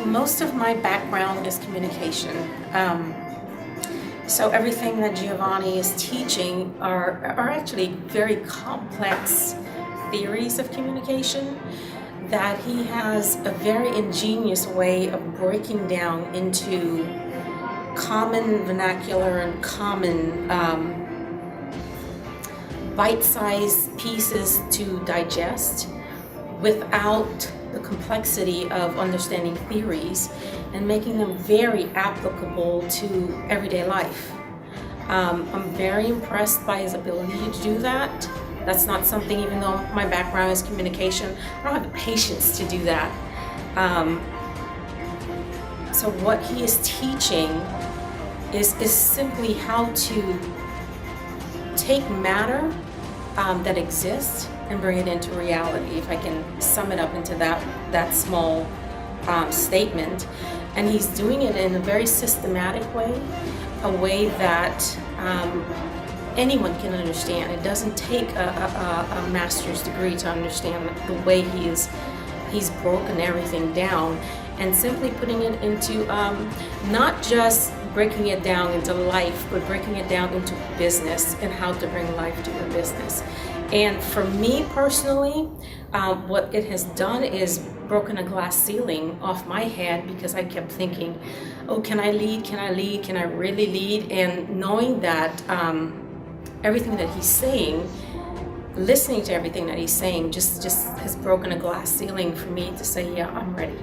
Most of my background is communication. So everything that Giovanni is teaching are actually very complex theories of communication that he has a very ingenious way of breaking down into common vernacular and common bite-sized pieces to digest without the complexity of understanding theories and making them very applicable to everyday life. I'm very impressed by his ability to do that. That's not something, even though my background is communication, I don't have the patience to do that. So what he is teaching is simply how to take matter that exists and bring it into reality, if I can sum it up into that small statement. And he's doing it in a very systematic way, a way that anyone can understand. It doesn't take a master's degree to understand the way he's broken everything down, and simply putting it into not just breaking it down into life, but breaking it down into business and how to bring life to your business. And for me personally, what it has done is broken a glass ceiling off my head, because I kept thinking, oh, can I lead? Can I lead? Can I really lead? And knowing that everything that he's saying, listening to everything that he's saying just has broken a glass ceiling for me to say, yeah, I'm ready.